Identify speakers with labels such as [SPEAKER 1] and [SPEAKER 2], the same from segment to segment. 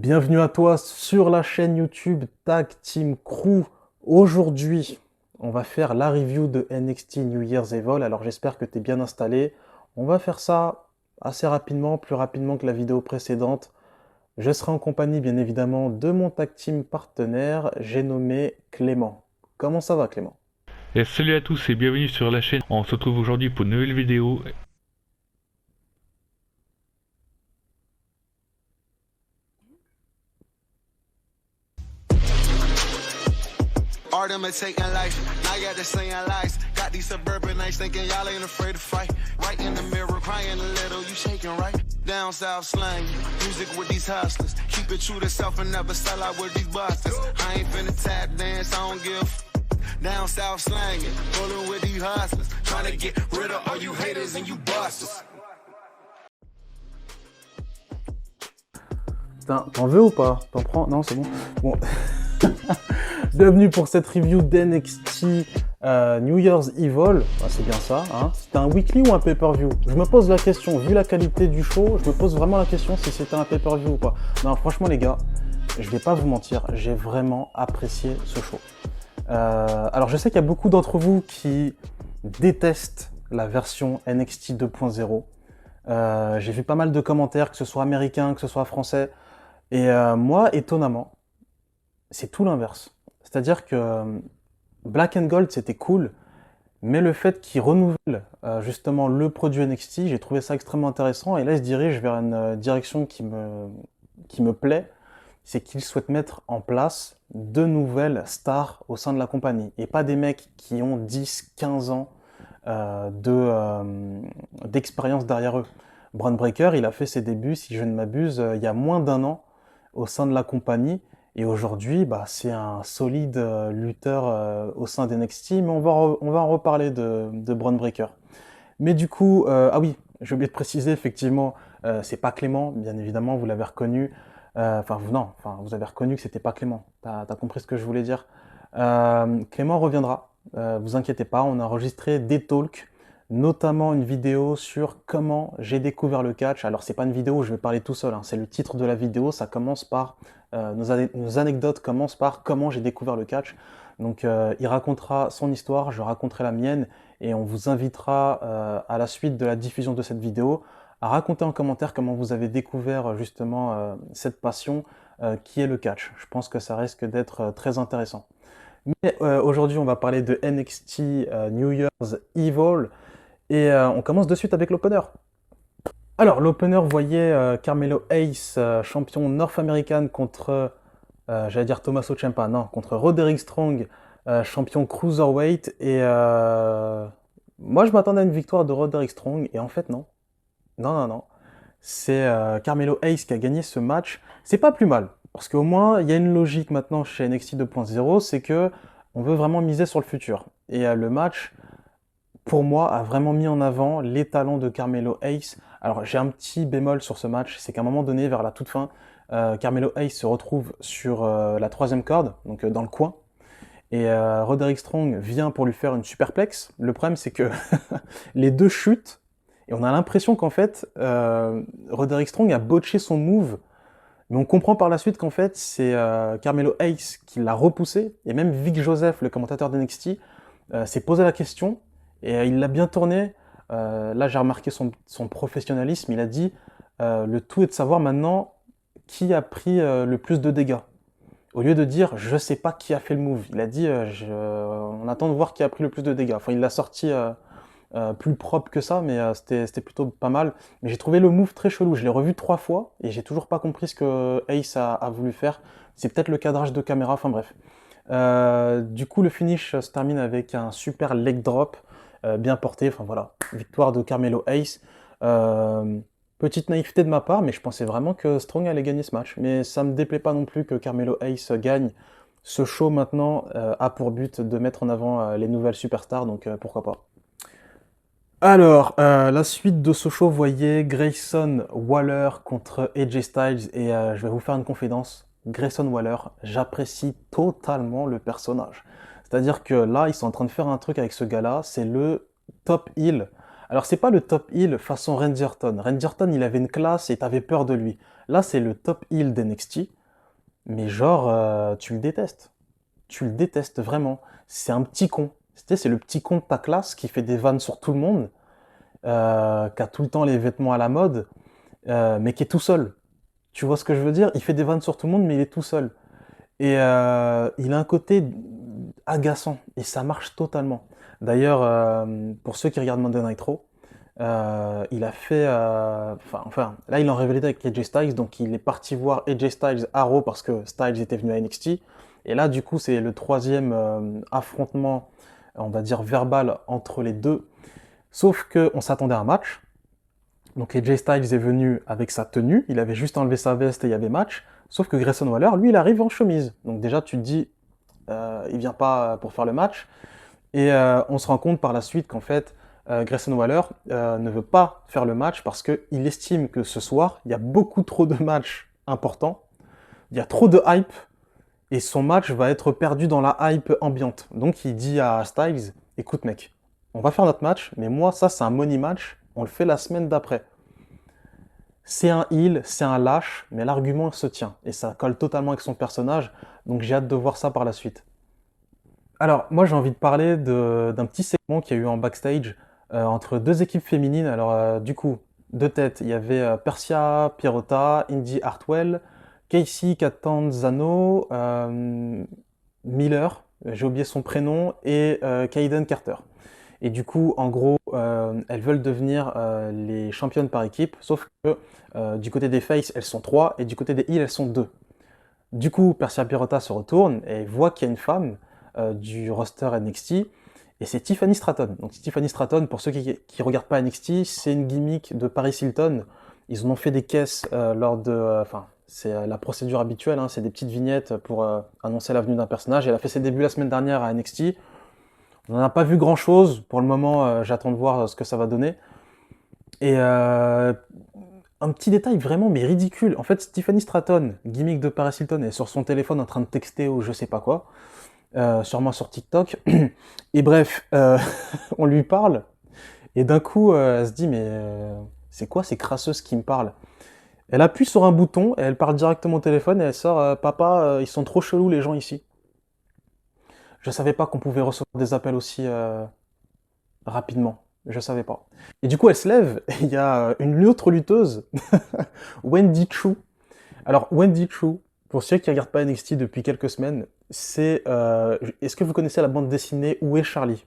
[SPEAKER 1] Bienvenue à toi sur la chaîne YouTube Tag Team Crew. Aujourd'hui, on va faire la review de NXT New Year's Evil. Alors j'espère que tu es bien installé. On va faire ça assez rapidement, plus rapidement que la vidéo précédente. Je serai en compagnie bien évidemment de mon tag team partenaire, j'ai nommé Clément. Comment ça va Clément?
[SPEAKER 2] Et salut à tous et bienvenue sur la chaîne. On se retrouve aujourd'hui pour une nouvelle vidéo.
[SPEAKER 3] Art imitating life, now y'all just saying lies. Got these suburban nights thinking y'all ain't afraid to fight. Right in the mirror, crying a little, you shaking right. Down south slang, music with these hustlers. Keep it true to self and never sell out with these busters. I ain't finna tap dance, I don't give Down south slanging, rolling with these hustlers. Trying to get rid of all you haters and you busters.
[SPEAKER 1] T'en veux ou pas? T'en prends? Non, c'est bon. Bon. Bienvenue pour cette review d'NXT New Year's Evil. Ah, c'est bien ça. Hein. C'était un weekly ou un pay-per-view? Je me pose la question, vu la qualité du show, je me pose vraiment la question si c'était un pay-per-view ou pas. Non, franchement les gars, je vais pas vous mentir, j'ai vraiment apprécié ce show. Alors je sais qu'il y a beaucoup d'entre vous qui détestent la version NXT 2.0. J'ai vu pas mal de commentaires, que ce soit américain, que ce soit français. Et moi, étonnamment, c'est tout l'inverse. C'est-à-dire que Black and Gold, c'était cool, mais le fait qu'ils renouvellent justement le produit NXT, j'ai trouvé ça extrêmement intéressant. Et là, ils se dirigent vers une direction qui me plaît, c'est qu'ils souhaitent mettre en place de nouvelles stars au sein de la compagnie. Et pas des mecs qui ont 10, 15 ans d'expérience derrière eux. Bron Breakker, il a fait ses débuts, si je ne m'abuse, il y a moins d'un an au sein de la compagnie. Et aujourd'hui, bah, c'est un solide lutteur au sein d'NXT, mais on va en reparler de Bron Breakker. Mais du coup, ah oui, j'ai oublié de préciser, effectivement, c'est pas Clément, bien évidemment, vous l'avez reconnu. Vous avez reconnu que c'était pas Clément. T'as compris ce que je voulais dire. Clément reviendra, vous inquiétez pas, on a enregistré des talks, notamment une vidéo sur comment j'ai découvert le catch. Alors c'est pas une vidéo où je vais parler tout seul, hein, c'est le titre de la vidéo, ça commence par, nos anecdotes commencent par comment j'ai découvert le catch. Donc il racontera son histoire, je raconterai la mienne, et on vous invitera à la suite de la diffusion de cette vidéo à raconter en commentaire comment vous avez découvert justement cette passion qui est le catch. Je pense que ça risque d'être très intéressant. Mais aujourd'hui, on va parler de NXT New Year's Evil. Et on commence de suite avec l'opener. Alors, l'opener voyait Carmelo Hayes, champion North-American, contre, j'allais dire Tommaso Ciampa, non, contre Roderick Strong, champion Cruiserweight. Et moi, je m'attendais à une victoire de Roderick Strong, et en fait, non. Non. C'est Carmelo Hayes qui a gagné ce match. C'est pas plus mal, parce qu'au moins, il y a une logique maintenant chez NXT 2.0, c'est que on veut vraiment miser sur le futur. Et le match, pour moi, a vraiment mis en avant les talents de Carmelo Hayes. Alors, j'ai un petit bémol sur ce match, c'est qu'à un moment donné, vers la toute fin, Carmelo Hayes se retrouve sur la troisième corde, donc dans le coin, et Roderick Strong vient pour lui faire une superplex. Le problème, c'est que les deux chutent, et on a l'impression qu'en fait, Roderick Strong a botché son move, mais on comprend par la suite qu'en fait, c'est Carmelo Hayes qui l'a repoussé, et même Vic Joseph, le commentateur d'NXT, s'est posé la question, et il l'a bien tourné. Là, j'ai remarqué son professionnalisme. Il a dit le tout est de savoir maintenant qui a pris le plus de dégâts. Au lieu de dire je sais pas qui a fait le move, il a dit on attend de voir qui a pris le plus de dégâts. Enfin, il l'a sorti plus propre que ça, mais c'était plutôt pas mal. Mais j'ai trouvé le move très chelou. Je l'ai revu 3 fois et j'ai toujours pas compris ce que Ace a voulu faire. C'est peut-être le cadrage de caméra. Enfin bref. Du coup, le finish se termine avec un super leg drop. Bien porté, enfin voilà, victoire de Carmelo Hayes. Petite naïveté de ma part, mais je pensais vraiment que Strong allait gagner ce match. Mais ça me déplaît pas non plus que Carmelo Hayes gagne. Ce show maintenant a pour but de mettre en avant les nouvelles superstars, donc pourquoi pas. Alors, la suite de ce show voyait Grayson Waller contre AJ Styles, et je vais vous faire une confidence. Grayson Waller, j'apprécie totalement le personnage. C'est-à-dire que là, ils sont en train de faire un truc avec ce gars-là, c'est le top heel. Alors c'est pas le top heel façon Randy Orton. Randy Orton, il avait une classe et t'avais peur de lui. Là, c'est le top heel d'NXT, mais genre, tu le détestes. Tu le détestes vraiment. C'est un petit con. C'est le petit con de ta classe qui fait des vannes sur tout le monde, qui a tout le temps les vêtements à la mode, mais qui est tout seul. Tu vois ce que je veux dire? Il fait des vannes sur tout le monde, mais il est tout seul. Et il a un côté agaçant, et ça marche totalement. D'ailleurs, pour ceux qui regardent Monday Night Raw, il a fait, enfin, là il en révélé avec AJ Styles, donc il est parti voir AJ Styles à Raw parce que Styles était venu à NXT. Et là, du coup, c'est le troisième affrontement, on va dire verbal entre les deux. Sauf qu'on s'attendait à un match. Donc AJ Styles est venu avec sa tenue, il avait juste enlevé sa veste et il y avait match. Sauf que Grayson Waller, lui, il arrive en chemise. Donc déjà, tu te dis, il vient pas pour faire le match. Et on se rend compte par la suite qu'en fait, Grayson Waller ne veut pas faire le match parce qu'il estime que ce soir, il y a beaucoup trop de matchs importants, il y a trop de hype, et son match va être perdu dans la hype ambiante. Donc il dit à Styles, écoute mec, on va faire notre match, mais moi ça c'est un money match, on le fait la semaine d'après. C'est un heel, c'est un lâche, mais l'argument se tient, et ça colle totalement avec son personnage, donc j'ai hâte de voir ça par la suite. Alors, moi j'ai envie de parler d'un petit segment qu'il y a eu en backstage entre deux équipes féminines. Alors, du coup, de tête, il y avait Persia Pirotta, Indy Hartwell, Casey Catanzano, Miller, j'ai oublié son prénom, et Kaiden Carter. Et du coup, en gros, elles veulent devenir les championnes par équipe, sauf que du côté des faces, elles sont 3, et du côté des heels, elles sont 2. Du coup, Persia Pirotta se retourne et voit qu'il y a une femme du roster NXT, et c'est Tiffany Stratton. Donc Tiffany Stratton, pour ceux qui regardent pas NXT, c'est une gimmick de Paris Hilton. Ils en ont fait des caisses lors de... Enfin, c'est la procédure habituelle, hein, c'est des petites vignettes pour annoncer la venue d'un personnage. Elle a fait ses débuts la semaine dernière à NXT. On n'en a pas vu grand-chose. Pour le moment, j'attends de voir ce que ça va donner. Et un petit détail vraiment, mais ridicule. En fait, Tiffany Stratton, gimmick de Paris Hilton, est sur son téléphone en train de texter ou je sais pas quoi. Sûrement sur TikTok. Et bref, on lui parle. Et d'un coup, elle se dit, mais c'est quoi ces crasseuses qui me parlent? Elle appuie sur un bouton, et elle parle directement au téléphone, et elle sort, papa, ils sont trop chelous les gens ici. Je savais pas qu'on pouvait recevoir des appels aussi rapidement. Je savais pas. Et du coup, elle se lève, et il y a une autre lutteuse, Wendy Choo. Alors, Wendy Choo, pour ceux qui ne regardent pas NXT depuis quelques semaines, c'est... est-ce que vous connaissez la bande dessinée Où est Charlie?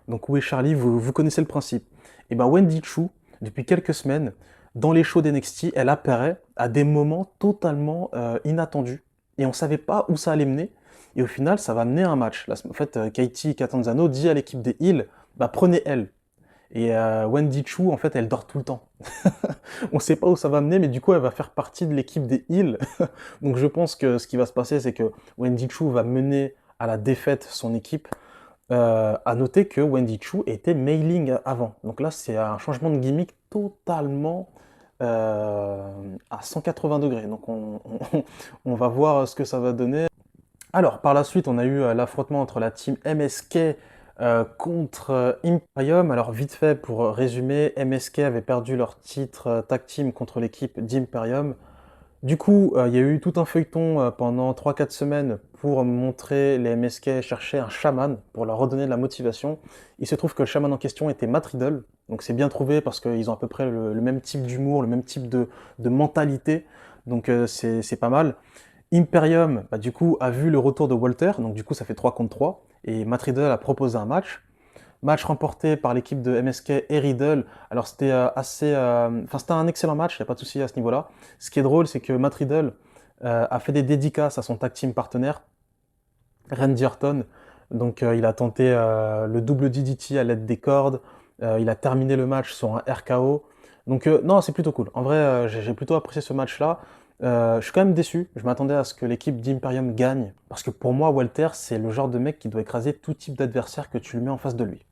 [SPEAKER 1] Donc, Où est Charlie, vous connaissez le principe. Et ben Wendy Choo, depuis quelques semaines, dans les shows d'NXT, elle apparaît à des moments totalement inattendus. Et on ne savait pas où ça allait mener. Et au final, ça va mener à un match. Là, en fait, Katie Catanzano dit à l'équipe des Heels, bah prenez elle. Et Wendy Choo, en fait, elle dort tout le temps. On ne sait pas où ça va mener, mais du coup, elle va faire partie de l'équipe des Heels. Donc je pense que ce qui va se passer, c'est que Wendy Choo va mener à la défaite son équipe. À noter que Wendy Choo était mailing avant. Donc là, c'est un changement de gimmick totalement à 180 degrés. Donc on va voir ce que ça va donner. Alors, par la suite, on a eu l'affrontement entre la team MSK contre Imperium. Alors, vite fait, pour résumer, MSK avait perdu leur titre tag team contre l'équipe d'Imperium. Du coup, il y a eu tout un feuilleton pendant 3-4 semaines pour montrer les MSK chercher un chaman pour leur redonner de la motivation. Il se trouve que le chaman en question était Matt Riddle, donc c'est bien trouvé parce qu'ils ont à peu près le même type d'humour, le même type de mentalité, donc c'est pas mal. Imperium, bah, du coup, a vu le retour de Walter, donc du coup ça fait 3 contre 3, et Matt Riddle a proposé un match. Match remporté par l'équipe de MSK et Riddle. Alors c'était c'était un excellent match, il n'y a pas de souci à ce niveau-là. Ce qui est drôle, c'est que Matt Riddle a fait des dédicaces à son tag team partenaire, Randy Orton. Donc il a tenté le double DDT à l'aide des cordes. Il a terminé le match sur un RKO. Donc non, c'est plutôt cool. En vrai, j'ai plutôt apprécié ce match-là. Je suis quand même déçu. Je m'attendais à ce que l'équipe d'Imperium gagne. Parce que pour moi, Walter, c'est le genre de mec qui doit écraser tout type d'adversaire que tu lui mets en face de lui.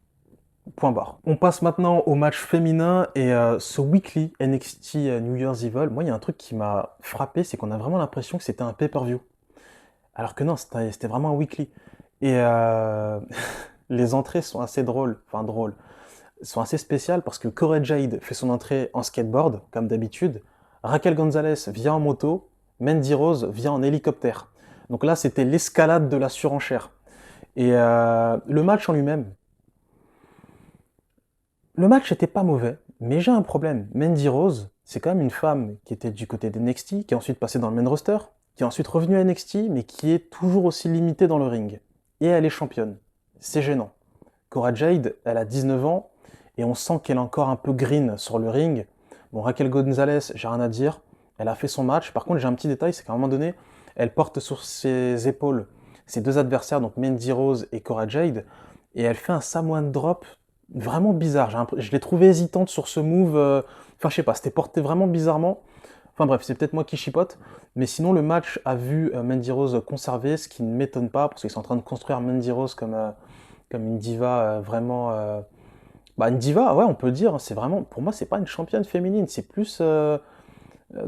[SPEAKER 1] Point barre. On passe maintenant au match féminin et ce weekly NXT New Year's Evil, moi il y a un truc qui m'a frappé, c'est qu'on a vraiment l'impression que c'était un pay-per-view. Alors que non, c'était vraiment un weekly. Et les entrées sont assez drôles, enfin drôles. sont assez spéciales parce que Corey Jade fait son entrée en skateboard, comme d'habitude. Raquel Gonzalez vient en moto. Mandy Rose vient en hélicoptère. Donc là, c'était l'escalade de la surenchère. Et le match en lui-même, le match n'était pas mauvais, mais j'ai un problème. Mandy Rose, c'est quand même une femme qui était du côté d'NXT, qui est ensuite passée dans le main roster, qui est ensuite revenue à NXT, mais qui est toujours aussi limitée dans le ring. Et elle est championne. C'est gênant. Cora Jade, elle a 19 ans, et on sent qu'elle est encore un peu green sur le ring. Bon, Raquel Gonzalez, j'ai rien à dire. Elle a fait son match. Par contre, j'ai un petit détail, c'est qu'à un moment donné, elle porte sur ses épaules ses deux adversaires, donc Mandy Rose et Cora Jade, et elle fait un Samoan drop vraiment bizarre. Je l'ai trouvé hésitante sur ce move. Enfin, je sais pas, c'était porté vraiment bizarrement. Enfin bref, c'est peut-être moi qui chipote. Mais sinon, le match a vu Mandy Rose conserver, ce qui ne m'étonne pas, parce qu'ils sont en train de construire Mandy Rose comme une diva vraiment. Bah, une diva, ouais, on peut le dire. C'est vraiment, pour moi, c'est pas une championne féminine. C'est plus.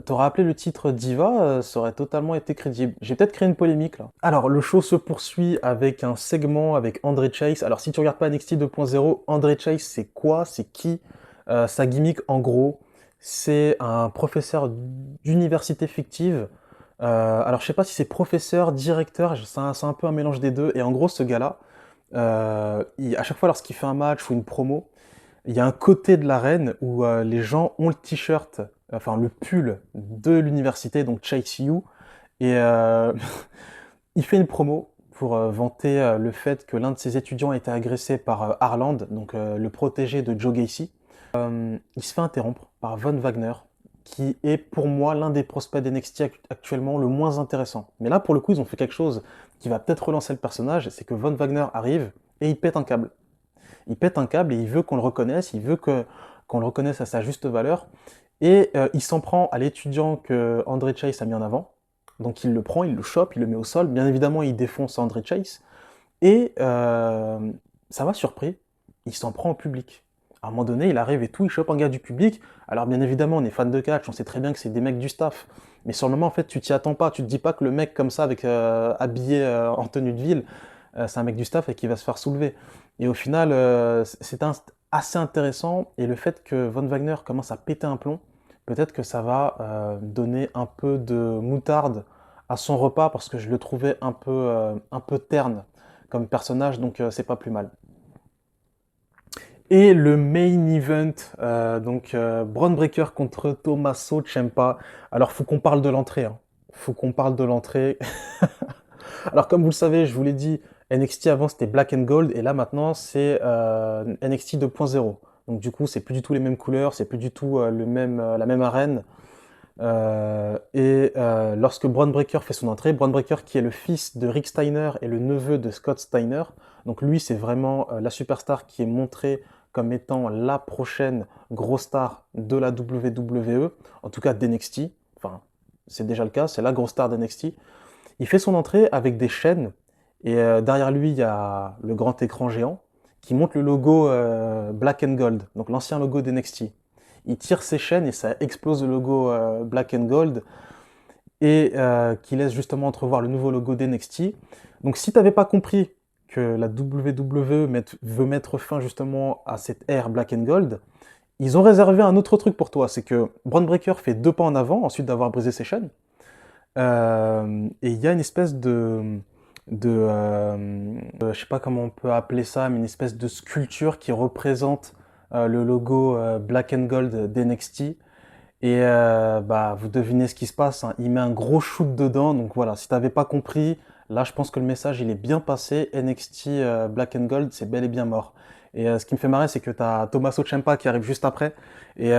[SPEAKER 1] T'aurais appelé le titre Diva, ça aurait totalement été crédible. J'ai peut-être créé une polémique là. Alors, le show se poursuit avec un segment avec Andre Chase. Alors, si tu regardes pas NXT 2.0, Andre Chase, c'est quoi? C'est qui? Sa gimmick, en gros, c'est un professeur d'université fictive. Alors, je sais pas si c'est professeur, directeur, c'est un peu un mélange des deux. Et en gros, ce gars-là, à chaque fois lorsqu'il fait un match ou une promo, il y a un côté de l'arène où les gens ont le t-shirt, enfin le pull de l'université, donc Chase U, et il fait une promo pour vanter le fait que l'un de ses étudiants a été agressé par Harland, donc le protégé de Joe Gacy. Il se fait interrompre par Von Wagner, qui est pour moi l'un des prospects d'NXT actuellement le moins intéressant. Mais là, pour le coup, ils ont fait quelque chose qui va peut-être relancer le personnage, c'est que Von Wagner arrive et il pète un câble. Il pète un câble et il veut qu'on le reconnaisse, il veut qu'on le reconnaisse à sa juste valeur. Et il s'en prend à l'étudiant que Andre Chase a mis en avant. Donc il le prend, il le chope, il le met au sol. Bien évidemment, il défonce Andre Chase. Et ça m'a surpris, il s'en prend au public. À un moment donné, il arrive et tout, il chope un gars du public. Alors bien évidemment, on est fan de catch, on sait très bien que c'est des mecs du staff. Mais sur le moment, en fait, tu t'y attends pas. Tu te dis pas que le mec comme ça, avec habillé en tenue de ville, c'est un mec du staff et qui va se faire soulever. Et au final, c'est assez intéressant. Et le fait que Von Wagner commence à péter un plomb, peut-être que ça va donner un peu de moutarde à son repas, parce que je le trouvais un peu terne comme personnage, donc c'est pas plus mal. Et le main event, Bron Breakker contre Tommaso Ciampa. Alors, faut qu'on parle de l'entrée. Hein. Faut qu'on parle de l'entrée. Alors, comme vous le savez, je vous l'ai dit, NXT avant c'était Black and Gold, et là maintenant c'est NXT 2.0. Donc du coup, c'est plus du tout les mêmes couleurs, c'est plus du tout la même arène. Lorsque Bron Breakker fait son entrée, Bron Breakker qui est le fils de Rick Steiner et le neveu de Scott Steiner, donc lui c'est vraiment la superstar qui est montrée comme étant la prochaine grosse star de la WWE, en tout cas d'NXT, enfin c'est déjà le cas, c'est la grosse star d'NXT. Il fait son entrée avec des chaînes, et derrière lui il y a le grand écran géant qui montre le logo Black and Gold, donc l'ancien logo d'NXT. Il tire ses chaînes et ça explose le logo Black and Gold, et qui laisse justement entrevoir le nouveau logo d'NXT. Donc si tu n'avais pas compris que la WWE veut mettre fin justement à cette ère Black and Gold, ils ont réservé un autre truc pour toi, c'est que Bron Breakker fait 2 pas en avant, ensuite d'avoir brisé ses chaînes, et il y a une espèce je sais pas comment on peut appeler ça, mais une espèce de sculpture qui représente le logo Black and Gold d'NXT. Et vous devinez ce qui se passe, hein. Il met un gros shoot dedans, donc voilà, si t'avais pas compris, là je pense que le message il est bien passé. NXT Black and Gold, c'est bel et bien mort. Et ce qui me fait marrer, c'est que t'as Tommaso Ciampa qui arrive juste après, et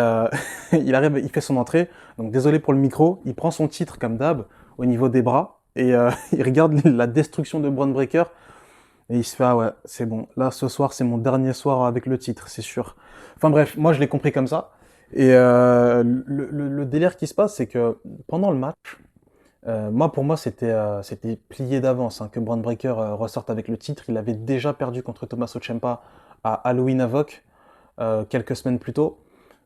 [SPEAKER 1] il arrive, il fait son entrée, donc désolé pour le micro, il prend son titre comme d'hab, au niveau des bras, et il regarde la destruction de Bron Breakker, et il se fait, ah ouais, c'est bon, là ce soir c'est mon dernier soir avec le titre, c'est sûr. Enfin bref, moi je l'ai compris comme ça. Et le délire qui se passe, c'est que pendant le match, pour moi c'était plié d'avance, hein, que Bron Breakker ressorte avec le titre. Il avait déjà perdu contre Tommaso Ciampa à Halloween Havoc quelques semaines plus tôt.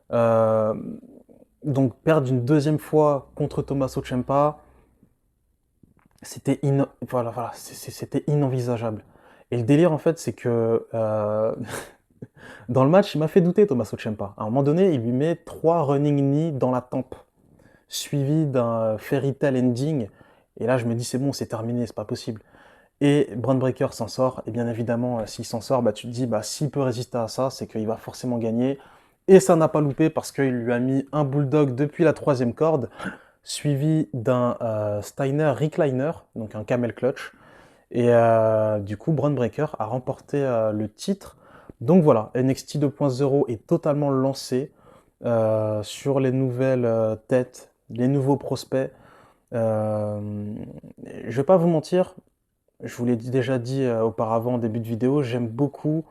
[SPEAKER 1] Donc perdre une deuxième fois contre Tommaso Ciampa, c'était c'était inenvisageable. Et le délire en fait, c'est que Dans le match, il m'a fait douter, Tommaso Ciampa. À un moment donné, il lui met 3 running knee dans la tempe, suivi d'un fairy tale ending. Et là, je me dis, c'est bon, c'est terminé, c'est pas possible. Et Braun Breaker s'en sort. Et bien évidemment, s'il s'en sort, bah, tu te dis, bah, s'il peut résister à ça, c'est qu'il va forcément gagner. Et ça n'a pas loupé parce qu'il lui a mis un bulldog depuis la 3e corde, suivi d'un Steiner Recliner, donc un camel clutch. Et du coup, Braun Breaker a remporté le titre. Donc voilà, NXT 2.0 est totalement lancé sur les nouvelles têtes, les nouveaux prospects. Je vais pas vous mentir, je vous l'ai déjà dit auparavant en début de vidéo, j'aime beaucoup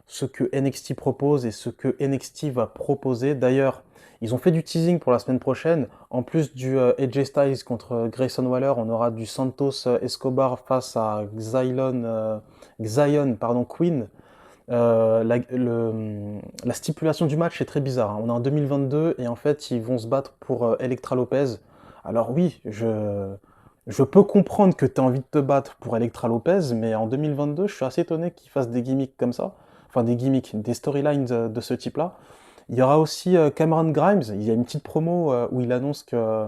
[SPEAKER 1] ce que NXT propose et ce que NXT va proposer. D'ailleurs, ils ont fait du teasing pour la semaine prochaine. En plus du AJ Styles contre Grayson Waller, on aura du Santos Escobar face à Xion Queen. La stipulation du match est très bizarre, hein. On est en 2022 et en fait, ils vont se battre pour Elektra Lopez. Alors oui, je peux comprendre que tu as envie de te battre pour Elektra Lopez, mais en 2022, je suis assez étonné qu'ils fassent des gimmicks comme ça. Enfin, des gimmicks, des storylines de ce type-là. Il y aura aussi Cameron Grimes. Il y a une petite promo où il annonce que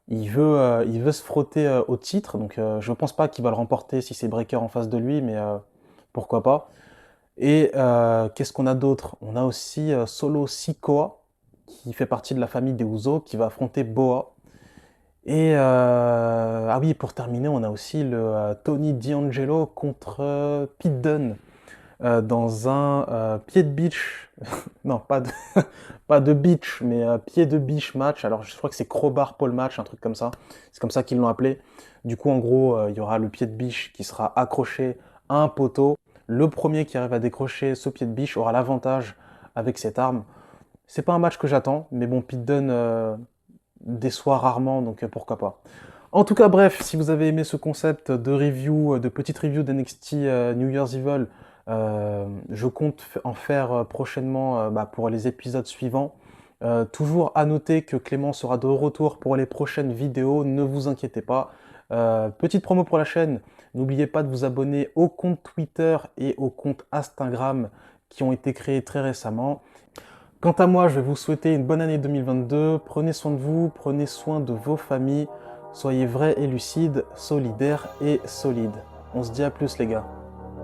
[SPEAKER 1] il veut se frotter au titre. Donc, je ne pense pas qu'il va le remporter si c'est Breaker en face de lui, mais pourquoi pas. Et qu'est-ce qu'on a d'autre? On a aussi Solo Sikoa, qui fait partie de la famille des Usos, qui va affronter Boa. Et ah oui, pour terminer, on a aussi le Tony D'Angelo contre Pete Dunne dans un pied de beach, non pas de, pas de beach, mais pied de beach match. Alors je crois que c'est crowbar pole match, un truc comme ça. C'est comme ça qu'ils l'ont appelé. Du coup, en gros, il y aura le pied de beach qui sera accroché à un poteau. Le premier qui arrive à décrocher ce pied de biche aura l'avantage avec cette arme. C'est pas un match que j'attends, mais bon, Pete Dunne déçoit rarement, donc pourquoi pas. En tout cas, bref, si vous avez aimé ce concept de review, de petite review d'NXT New Year's Evil, je compte en faire prochainement pour les épisodes suivants. Toujours à noter que Clément sera de retour pour les prochaines vidéos, ne vous inquiétez pas. Petite promo pour la chaîne, n'oubliez pas de vous abonner au compte Twitter et au compte Instagram qui ont été créés très récemment. Quant à moi, je vais vous souhaiter une bonne année 2022. Prenez soin de vous, prenez soin de vos familles. Soyez vrais et lucides, solidaires et solides. On se dit à plus les gars.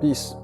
[SPEAKER 1] Peace.